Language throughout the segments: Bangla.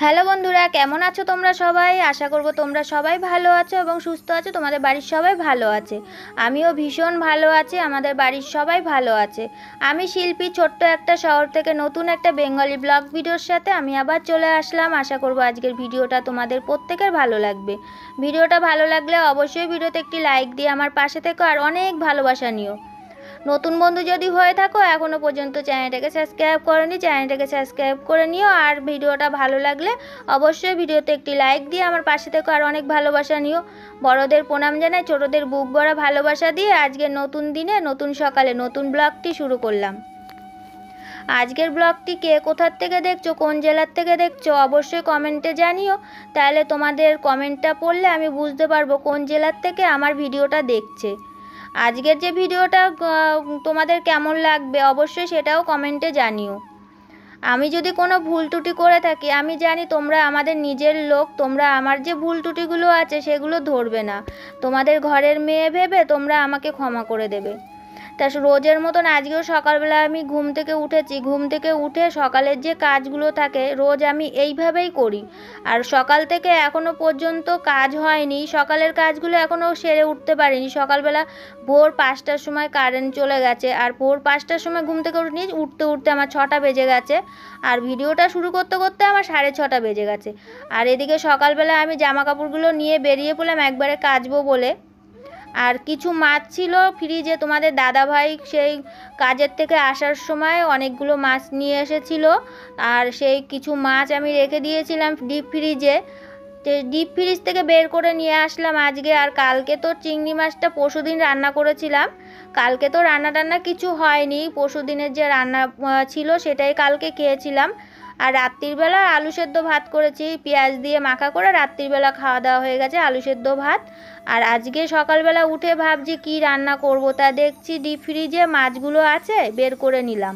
হ্যালো বন্ধুরা, কেমন আছো তোমরা সবাই? আশা করব তোমরা সবাই ভালো আছো এবং সুস্থ আছো। তোমাদের বাড়ির সবাই ভালো আছে, আমিও ভীষণ ভালো আছি। আমাদের বাড়ির সবাই ভালো আছে। আমি শিল্পী, ছোট্ট একটা শহর থেকে নতুন একটা বেঙ্গলি ব্লগ ভিডিওর সাথে আমি আবার চলে আসলাম। আশা করব আজকের ভিডিওটা তোমাদের প্রত্যেকের ভালো লাগবে। ভিডিওটা ভালো লাগলে অবশ্যই ভিডিওতে একটি লাইক দিয়ে আমার পাশে থেকো আর অনেক ভালোবাসা নিও। নতুন বন্ধু যদি হয়ে থাকো, এখনও পর্যন্ত চ্যানেলটাকে সাবস্ক্রাইব করোনি, চ্যানেলটাকে সাবস্ক্রাইব করে নিও। আর ভিডিওটা ভালো লাগলে অবশ্যই ভিডিওতে একটি লাইক দিয়ে আমার পাশে থেকো আর অনেক ভালোবাসা নিও। বড়দের প্রণাম জানাই, ছোটদের বুক ভরা ভালোবাসা দিয়ে আজকের নতুন দিনে নতুন সকালে নতুন ব্লগটি শুরু করলাম। আজকের ব্লগটি কে কোথার থেকে দেখছো, কোন জেলার থেকে দেখছো অবশ্যই কমেন্টে জানিও। তাহলে তোমাদের কমেন্টটা পড়লে আমি বুঝতে পারবো কোন জেলার থেকে আমার ভিডিওটা দেখছে। আজকের যে ভিডিওটা তোমাদের কেমন লাগবে অবশ্যই সেটাও কমেন্টে জানিও। আমি যদি কোনো ভুল ত্রুটি করে থাকি, আমি জানি তোমরা আমাদের নিজের লোক, তোমরা আমার যে ভুল ত্রুটিগুলো আছে সেগুলো ধরবে না, তোমাদের ঘরের মেয়ে ভেবে তোমরা আমাকে ক্ষমা করে দেবে। তা রোজের মতন আজকেও সকালবেলা আমি ঘুম থেকে উঠেছি। ঘুম থেকে উঠে সকালের যে কাজগুলো থাকে রোজ আমি এইভাবেই করি। আর সকাল থেকে এখনও পর্যন্ত কাজ হয়নি, সকালের কাজগুলো এখনও সেরে উঠতে পারিনি। সকালবেলা ভোর 5টার সময় কারেন্ট চলে গেছে, আর ভোর 5টার সময় ঘুম থেকে উঠতে উঠতে আমার 6টা বেজে গেছে। আর ভিডিওটা শুরু করতে করতে আমার 6:30 বেজে গেছে। আর এদিকে সকালবেলা আমি জামা কাপড়গুলো নিয়ে বেরিয়ে পড়লাম একবারে কাচবো বলে। আর কিছু মাছ ছিল ফ্রিজে, তোমাদের দাদাভাই সেই কাজের থেকে আসার সময় অনেকগুলো মাছ নিয়ে এসেছিল। আর সেই কিছু মাছ আমি রেখে দিয়েছিলাম ডিপ ফ্রিজে। ডিপ ফ্রিজ থেকে বের করে নিয়ে আসলাম আজকে। আর কালকে তো চিংড়ি মাছটা পরশুদিন রান্না করেছিলাম। কালকে তো রান্না কিছু হয়নি, পরশুদিনের যে রান্না ছিল সেটাই কালকে খেয়েছিলাম। আর রাত্রিবেলা আলু সেদ্ধ ভাত করেছি, পেঁয়াজ দিয়ে মাখা করে রাত্রিবেলা খাওয়া দাওয়া হয়ে গেছে, আলু সেদ্ধ ভাত। আর আজকে সকালবেলা উঠে ভাবছি কি রান্না করব, তা দেখছি ডিপ ফ্রিজে মাছগুলো আছে, বের করে নিলাম।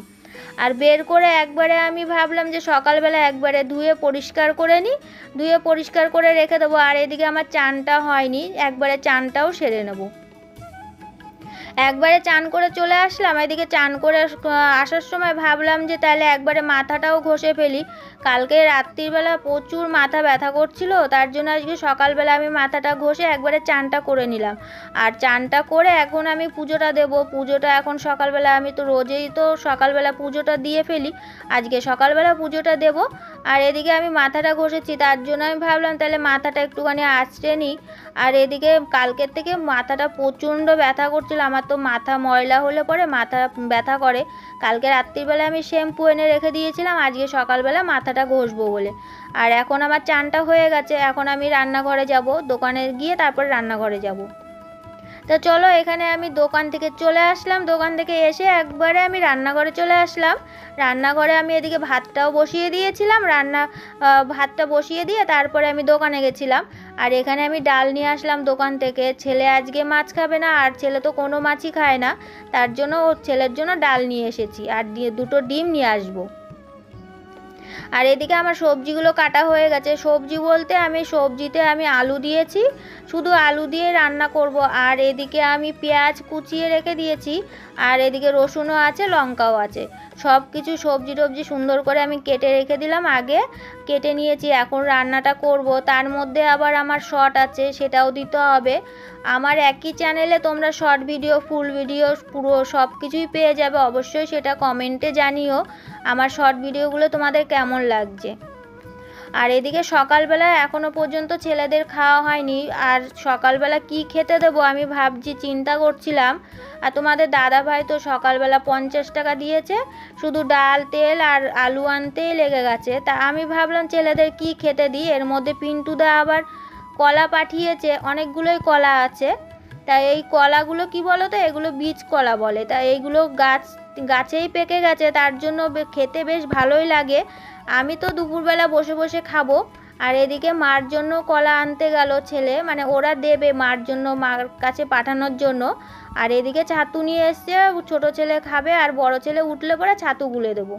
আর বের করে একবারে আমি ভাবলাম যে সকালবেলা একবারে ধুয়ে পরিষ্কার করে নিই, ধুয়ে পরিষ্কার করে রেখে দেবো। আর এদিকে আমার চানটা হয়নি, একবারে চানটাও সেরে নেবো। একবারে চান করে চলে আসলাম। এদিকে চান করে আসার সময় ভাবলাম যে তাহলে একবারে মাথাটাও ঘষে ফেলি। কালকে রাত্রিবেলা প্রচুর মাথা ব্যথা করছিল, তার জন্য আজকে সকালবেলা আমি মাথাটা ঘষে একবারে চানটা করে নিলাম। আর চানটা করে এখন আমি পুজোটা দেব। পুজোটা এখন সকালবেলা, আমি তো রোজেই তো সকালবেলা পুজোটা দিয়ে ফেলি, আজকে সকালবেলা পুজোটা দেব। আর এদিকে আমি মাথাটা ঘষেছি, তার জন্য আমি ভাবলাম তাহলে মাথাটা একটুখানি আঁচড়ে নিই। আর এদিকে কালকের থেকে মাথাটা প্রচণ্ড ব্যথা করছিল। আমার তো মাথা ময়লা হলে পরে মাথা ব্যথা করে। কালকে রাত্রিবেলা আমি শ্যাম্পু এনে রেখে দিয়েছিলাম আজকে সকালবেলা মাথাটা ঘষবো বলে। আর এখন আমার চানটা হয়ে গেছে, এখন আমি রান্নাঘরে যাব, দোকানে গিয়ে তারপর রান্নাঘরে যাব। তো চলো, এখানে আমি দোকান থেকে চলে আসলাম, দোকান থেকে এসে একবারে আমি রান্নাঘরে চলে আসলাম। রান্নাঘরে আমি এদিকে ভাতটাও বসিয়ে দিয়েছিলাম, ভাতটা বসিয়ে দিয়ে তারপরে আমি দোকানে গেছিলাম। আর এখানে আমি ডাল নিয়ে আসলাম দোকান থেকে। ছেলে আজকে মাছ খাবে না, আর ছেলে তো কোনো মাছই খায় না, তার জন্য ওর ছেলের জন্য ডাল নিয়ে এসেছি। আর দুটো ডিম নিয়ে আসবো। আর এদিকে আমার সবজিগুলো কাটা হয়ে গেছে। সবজি বলতে আমি সবজিতে আমি আলু দিয়েছি, শুধু আলু দিয়ে রান্না করব। আর এদিকে আমি পেঁয়াজ কুচিয়ে রেখে দিয়েছি, আর এদিকে রসুনও আছে, লঙ্কাও আছে। সব কিছু সবজি টবজি সুন্দর করে আমি কেটে রেখে দিলাম, আগে কেটে নিয়েছি। এখন রান্নাটা করব, তার মধ্যে আবার আমার শর্ট আছে, সেটাও দিতে হবে। আমার একই চ্যানেলে তোমরা শর্ট ভিডিও, ফুল ভিডিও পুরো সব কিছুই পেয়ে যাবে। অবশ্যই সেটা কমেন্টে জানিও আমার শর্ট ভিডিওগুলো তোমাদের কেমন লাগছে। আর এদিকে সকালবেলা এখনও পর্যন্ত ছেলেদের খাওয়া হয়নি। আর সকালবেলা কি খেতে দেবো আমি ভাবছি, চিন্তা করছিলাম। আর তোমাদের দাদাভাই তো সকালবেলা 50 টাকা দিয়েছে, শুধু ডাল তেল আর আলু আনতেই লেগে গেছে। তা আমি ভাবলাম ছেলেদের কি খেতে দিই। এর মধ্যে পিন্টুদা আবার কলা পাঠিয়েছে, অনেকগুলোই কলা আছে। তা এই কলাগুলো কি বলো তো, এগুলো বীজ কলা বলে। তা এইগুলো গাছেই পেকে গেছে, তার জন্য খেতে বেশ ভালোই লাগে। আমি তো দুপুরবেলা বসে বসে খাবো। আর এদিকে মার জন্য কলা আনতে গেল ছেলে, মানে ওরা দেবে মার জন্য, মার কাছে পাঠানোর জন্য। আর এদিকে ছাতু নিয়ে এসছে, ছোট ছেলে খাবে, আর বড় ছেলে উঠলে পরে ছাতু গুলে দেবো।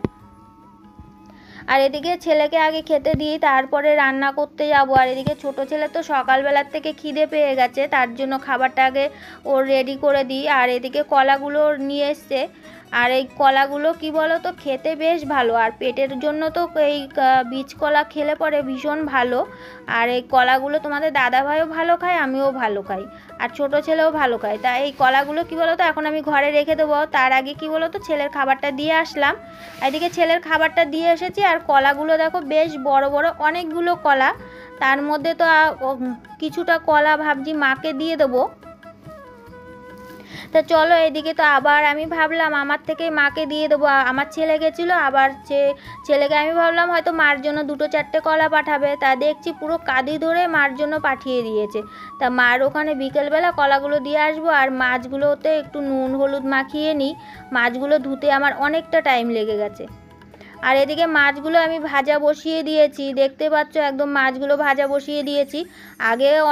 আর এদিকে ছেলেকে আগে খেতে দিই, তারপরে রান্না করতে যাব। আর এদিকে ছোট ছেলে তো সকালবেলার থেকে খিদে পেয়ে গেছে, তার জন্য খাবারটা আগে ওর রেডি করে দিই। আর এদিকে কলাগুলো নিয়ে এসছে। আর এই কলাগুলো কি বলো তো, খেতে বেশ ভালো, আর পেটের জন্য তো এই বীজ কলা খেলে পরে ভীষণ ভালো। আর এই কলাগুলো তোমাদের দাদাভাইও ভালো খায়, আমিও ভালো খাই, আর ছোট ছেলেও ভালো খায়। তাই এই কলাগুলো কি বলো তো এখন আমি ঘরে রেখে দেবো। তার আগে কি বলো তো ছেলের খাবারটা দিয়ে আসলাম। এদিকে ছেলের খাবারটা দিয়ে এসেছি, আর কলাগুলো দেখো বেশ বড় বড় অনেকগুলো কলা। তার মধ্যে তো কিছুটা কলা ভাবছি মাকে দিয়ে দেবো। তা চলো, এদিকে তো আবার আমি ভাবলাম আমার থেকে মাকে দিয়ে দেবো। আমার ছেলে গেছিলো, আবার ছেলেকে আমি ভাবলাম হয়তো মার জন্য 2-4টে কলা পাঠাবে, তা দেখছি পুরো কাঁদি ধরে মার জন্য পাঠিয়ে দিয়েছে। তা মার ওখানে বিকেলবেলা কলাগুলো দিয়ে আসবো। আর মাছগুলোতে একটু নুন হলুদ মাখিয়ে নিই, মাছগুলো ধুতে আমার অনেকটা টাইম লেগে গেছে। আর এদিকে মাছগুলো আমি ভাজা বসিয়ে দিয়েছি, দেখতে পাচ্ছ একদম মাছগুলো ভাজা বসিয়ে দিয়েছি।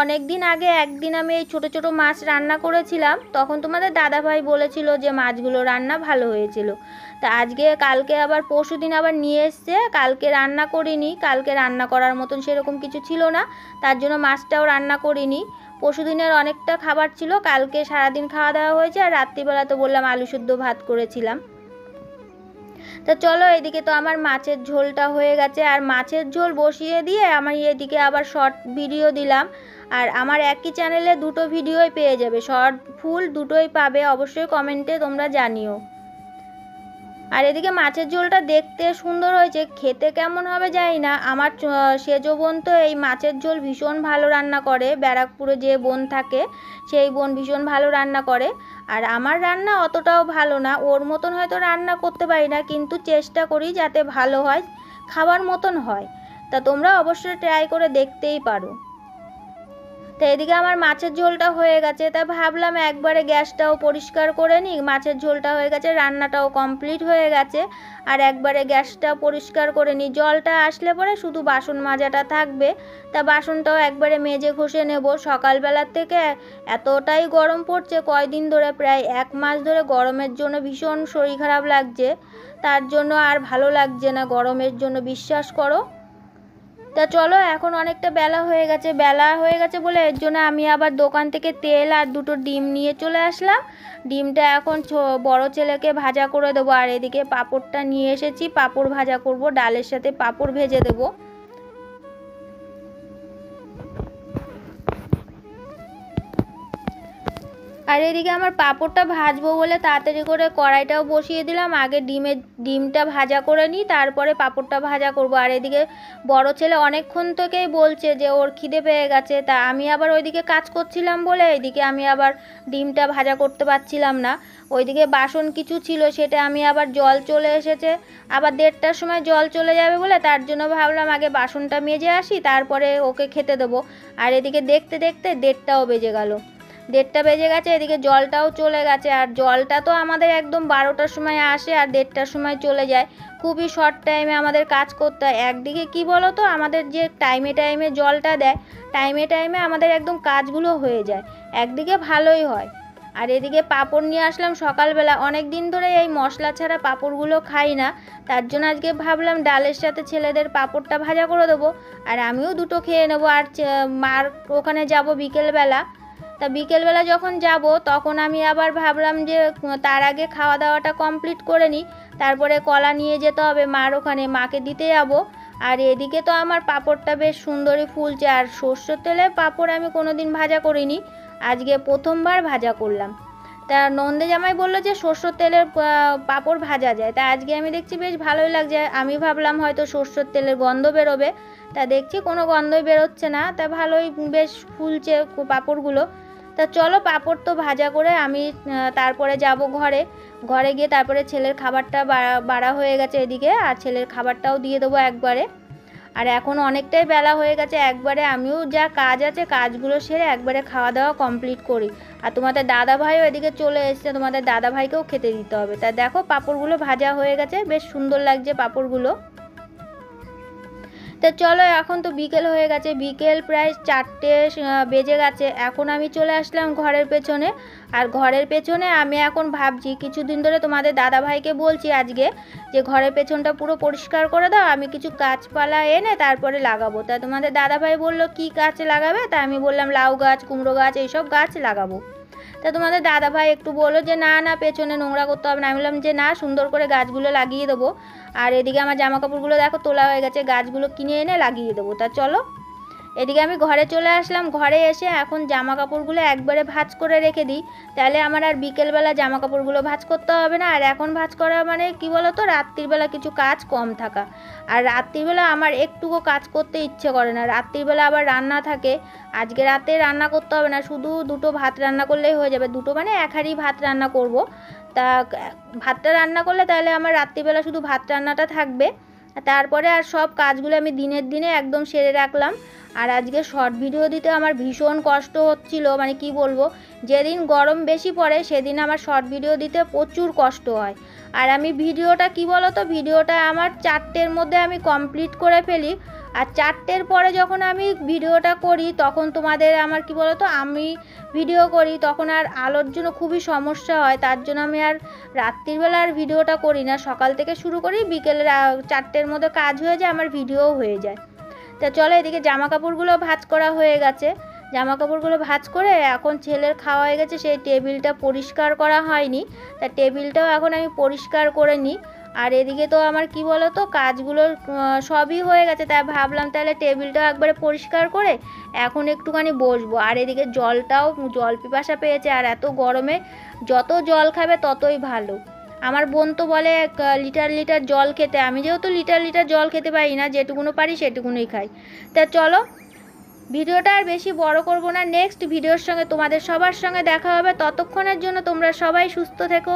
অনেক দিন আগে একদিন আমি এই ছোটো ছোটো মাছ রান্না করেছিলাম, তখন তোমাদের দাদাভাই বলেছিল যে মাছগুলো রান্না ভালো হয়েছিল। তা কালকে আবার পরশুদিন আবার নিয়ে এসছে, কালকে রান্না করিনি, কালকে রান্না করার মতন সেরকম কিছু ছিল না, তার জন্য মাছটাও রান্না করিনি। পরশুদিনের অনেকটা খাবার ছিল, কালকে সারাদিন খাওয়া দাওয়া হয়েছে, আর রাত্রিবেলা তো বললাম আলু সেদ্ধ ভাত করেছিলাম। তা চলো, এদিকে তো আমার মাছের ঝোলটা হয়ে গেছে, আর মাছের ঝোল বসিয়ে দিয়ে আমি এদিকে আবার শর্ট ভিডিও দিলাম। আর আমার একই চ্যানেলে 2টো ভিডিওই পেয়ে যাবে, শর্ট ফুল দুটোই পাবে, অবশ্যই কমেন্টে তোমরা জানিও। আর এদিকে মাছের ঝোলটা দেখতে সুন্দর হয়েছে, খেতে কেমন হবে জানি না। আমার সেজো বোন তো এই মাছের ঝোল ভীষণ ভালো রান্না করে, ব্যারাকপুরে যে বোন থাকে সেই বোন ভীষণ ভালো রান্না করে। আর আমার রান্না অতটাও ভালো না, ওর মতন হয়তো রান্না করতে পারি না, কিন্তু চেষ্টা করি যাতে ভালো হয়, খাবার মতন হয়। তা তোমরা অবশ্যই ট্রাই করে দেখতেই পারো। তো এদিকে আমার মাছের ঝোলটা হয়ে গেছে, তা ভাবলাম একবারে গ্যাসটাও পরিষ্কার করে নিই। মাছের ঝোলটা হয়ে গেছে, রান্নাটাও কমপ্লিট হয়ে গেছে, আর একবারে গ্যাসটা পরিষ্কার করে নিই। জলটা আসলে পরে শুধু বাসন মাজাটা থাকবে, তা বাসনটাও একবারে মেজে ঘষে নেব। সকালবেলার থেকে এতটাই গরম পড়ছে কয়দিন ধরে, প্রায় 1 মাস ধরে গরমের জন্য ভীষণ শরীর খারাপ লাগছে, তার জন্য আর ভালো লাগছে না গরমের জন্য, বিশ্বাস করো। তা চলো, এখন অনেকটা বেলা হয়ে গেছে বলে এর জন্য আমি আবার দোকান থেকে তেল আর 2টো ডিম নিয়ে চলে আসলাম। ডিমটা এখন বড় ছেলেকে ভাজা করে দেবো। আর এদিকে পাঁপড়টা নিয়ে এসেছি, পাঁপড় ভাজা করব, ডালের সাথে পাঁপড় ভেজে দেবো। আর এদিকে আমার পাঁপড়টা ভাজবো বলে তাড়াতাড়ি করে কড়াইটাও বসিয়ে দিলাম। আগে ডিমটা ভাজা করে নিই, তারপরে পাঁপড়টা ভাজা করব। আর এদিকে বড় ছেলে অনেকক্ষণ থেকেই বলছে যে ওর খিদে পেয়ে গেছে, তা আমি আবার ওইদিকে কাজ করছিলাম বলে এইদিকে আমি আবার ডিমটা ভাজা করতে পারছিলাম না। ওইদিকে বাসন কিছু ছিল, সেটা আমি আবার জল চলে এসেছে, আবার 1:30টার সময় জল চলে যাবে বলে তার জন্য ভাবলাম আগে বাসনটা মেজে আসি, তারপরে ওকে খেতে দেবো। আর এদিকে দেখতে দেখতে 1:30টাও বেজে গেল, 1:30টা বেজে গেছে। এদিকে জলটাও চলে গেছে, আর জলটা তো আমাদের একদম 12টার সময় আসে আর 1:30টার সময় চলে যায়, খুবই শর্ট টাইমে আমাদের কাজ করতে হয়। একদিকে কি বলো তো, আমাদের যে টাইমে টাইমে জলটা দেয়, টাইমে টাইমে আমাদের একদম কাজগুলো হয়ে যায়, একদিকে ভালোই হয়। আর এদিকে পাঁপড় নিয়ে আসলাম সকালবেলা, অনেক দিন ধরে এই মশলা ছাড়া পাঁপড়গুলো খাই না, তার জন্য আজকে ভাবলাম ডালের সাথে ছেলেদের পাঁপড়টা ভাজা করে দেবো, আর আমিও 2টো খেয়ে নেবো। আর মার ওখানে যাব বিকেলবেলা, তা বিকেলবেলা যখন যাব তখন আমি আবার ভাবলাম যে তার আগে খাওয়া দাওয়াটা কমপ্লিট করে নিই, তারপরে কলা নিয়ে যেতে হবে মার ওখানে, মাকে দিতে যাব। আর এদিকে তো আমার পাঁপড়টা বেশ সুন্দরই ফুলছে, আর সরষের তেলে পাঁপড় আমি কোনো দিন ভাজা করিনি, আজকে প্রথমবার ভাজা করলাম। তা নন্দে জামাই বললো যে সরষের তেলের পাঁপড় ভাজা যায়, তা আজকে আমি দেখছি বেশ ভালোই লাগছে। আমি ভাবলাম হয়তো সরষের তেলের গন্ধ বেরোবে, তা দেখছি কোনো গন্ধই বেরোচ্ছে না, তা ভালোই বেশ ফুলছে পাঁপড়গুলো। তা চলো, পাঁপড় তো ভাজা করে আমি তারপরে যাব ঘরে গিয়ে তারপরে ছেলের খাবারটা বাড়া হয়ে গেছে এদিকে, আর ছেলের খাবারটাও দিয়ে দেবো একবারে। আর এখন অনেকটাই বেলা হয়ে গেছে, একবারে আমিও যা কাজ আছে কাজগুলো সেরে একবারে খাওয়া দাওয়া কমপ্লিট করি। আর তোমাদের দাদাভাইও এদিকে চলে এসেছে, তোমাদের দাদাভাইকেও খেতে দিতে হবে। তা দেখো পাঁপড়গুলো ভাজা হয়ে গেছে, বেশ সুন্দর লাগছে পাঁপড়গুলো। তো চলো, এখন তো বিকেল হয়ে গেছে, বিকেল প্রায় 4টে বেজে গেছে। এখন আমি চলে আসলাম ঘরের পেছনে, আর ঘরের পেছনে আমি এখন ভাবছি, কিছুদিন ধরে তোমাদের দাদাভাইকে বলছি আজকে যে ঘরের পেছনটা পুরো পরিষ্কার করে দাও, আমি কিছু গাছপালা এনে তারপরে লাগাবো। তা তোমাদের দাদাভাই বললো কি গাছ লাগাবে, তা আমি বললাম লাউ গাছ, কুমড়ো গাছ, এইসব গাছ লাগাবো। তা তোমাদের দাদাভাই একটু বললো যে না না পেছনে নোংরা করতে হবে না। আমি বললাম যে না, সুন্দর করে গাছগুলো লাগিয়ে দেবো। আর এদিকে আমার জামা কাপড়গুলো দেখো তোলা হয়ে গেছে, গাছগুলো কিনে এনে লাগিয়ে দেবো। তা চলো, এদিকে আমি ঘরে চলে আসলাম। ঘরে এসে এখন জামা কাপড়গুলো একবারে ভাঁজ করে রেখে দিই, তাহলে আমার আর বিকেলবেলা জামা কাপড়গুলো ভাঁজ করতে হবে না। আর এখন ভাঁজ করা মানে কি বলো তো, রাত্রিবেলা কিছু কাজ কম থাকা। আর রাত্রিবেলা আমার একটুকু কাজ করতে ইচ্ছে করে না, রাত্রিবেলা আবার রান্না থাকে। আজকে রাতে রান্না করতে হবে না, শুধু দুটো ভাত রান্না করলেই হয়ে যাবে। দুটো মানে এক হাঁড়ি ভাত রান্না করব। তা ভাতটা রান্না করলে তাহলে আমার রাত্রিবেলা শুধু ভাত রান্নাটা থাকবে। তারপরে আর সব কাজগুলো আমি দিনের দিনে একদম সেরে রাখলাম। আর আজকে শর্ট ভিডিও দিতে আমার ভীষণ কষ্ট হচ্ছিল, মানে কি বলবো, যেদিন গরম বেশি পড়ে সেদিন আমার শর্ট ভিডিও দিতে প্রচুর কষ্ট হয়। আর আমি ভিডিওটা কি বলো তো, ভিডিওটা আমার 4টের মধ্যে আমি কমপ্লিট করে ফেলি। আর 4টের পরে যখন আমি ভিডিওটা করি তখন তোমাদের আমার কি বলো তো, আমি ভিডিও করি তখন আর আলোর জন্য খুবই সমস্যা হয়। তার জন্য আমি আর রাত্রিবেলা আর ভিডিওটা করি না, সকাল থেকে শুরু করি, বিকেলের 4টের মধ্যে কাজ হয়ে যায়, আমার ভিডিও হয়ে যায়। তা চলো, এদিকে জামা কাপড়গুলো ভাঁজ করা হয়ে গেছে। জামা কাপড়গুলো ভাঁজ করে এখন ছেলের খাওয়া হয়ে গেছে, সেই টেবিলটা পরিষ্কার করা হয়নি, তা টেবিলটাও এখন আমি পরিষ্কার করে নিই। আর এদিকে তো আমার কি বলো তো, কাজগুলো সবই হয়ে গেছে, তাই ভাবলাম তাহলে টেবিলটাও একবারে পরিষ্কার করে এখন একটুখানি বসবো। আর এদিকে জল পিপাসা পেয়েছে, আর এত গরমে যত জল খাবে ততই ভালো। আমার বোন তো বলে লিটার লিটার জল খেতে, আমি যেহেতু লিটার লিটার জল খেতে পারি না, যেটুকুনো পারি সেটুকুনই খাই। তা চলো, ভিডিওটা আর বেশি বড় করব না, নেক্সট ভিডিওর সঙ্গে তোমাদের সবার সঙ্গে দেখা হবে। ততক্ষণের জন্য তোমরা সবাই সুস্থ থেকো।